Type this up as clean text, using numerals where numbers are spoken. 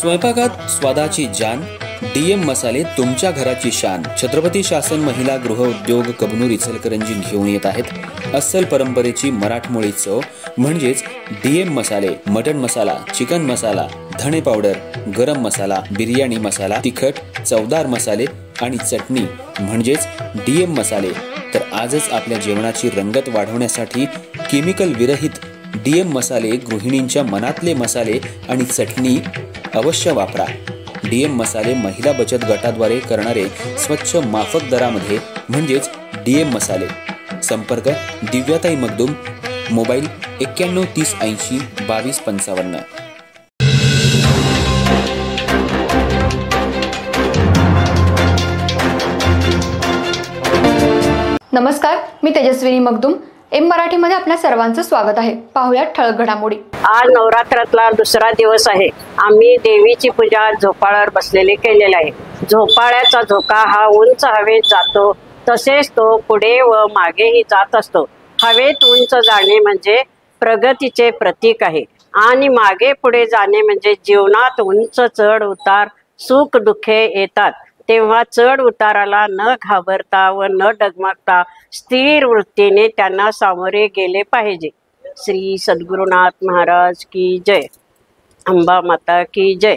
स्वयंपाकात स्वादाची जान, डीएम मसाले तुमच्या घराची शान. छत्रपती शासन महिला गृह उद्योग कबनूर इचलकरंजी घेऊन येत आहेत अस्सल परंपरेची मराठमोळी चव म्हणजेच डीएम मसाले. मटन मसाला, चिकन मसाला, धणे पावडर, गरम मसाला, बिर्याणी मसाला, तिखट, चवदार मसाले आणि चटणी म्हणजेच डीएम मसाले. तर आजच आपल्या जेवणाची रंगत वाढवण्यासाठी केमिकल विरहित डीएम मसाले, गृहिणींच्या मनातले मसाले आणि चटणी अवश्य वापरा. डीएम मसाले महिला बचत गटाद्वारे करणारे स्वच्छ माफक दरामध्ये म्हणजेच डीएम मसाले. संपर्क दिव्याताई मगदूम, मोबाईल 91 30 80 22 55. नमस्कार, मी तेजस्विनी मगदूम. एम मराठीमध्ये आपल्या सर्वांचं स्वागत आहे. पाहूया ठळक घडामोडी. आज नवरात्रातला दुसरा दिवस आहे. आम्ही देवीची पूजा झोपाळ्यावर बसलेली केलेली आहे. झोपाळ्याचा झोका हा उंच हवेत जातो, तसेच तो पुढे व मागेही जात असतो. हवेत उंच जाणे म्हणजे प्रगतीचे प्रतीक आहे आणि मागे पुढे जाणे म्हणजे जीवनात उंच चढ उतार, सुख दुःखे येतात तेव्हा चढ उताराला न घाबरता व न डगमगता स्थिर वृत्तीने त्यांना सामोरे गेले पाहिजे. श्री सद्गुरुनाथ महाराज की जय. अंबा माता की जय.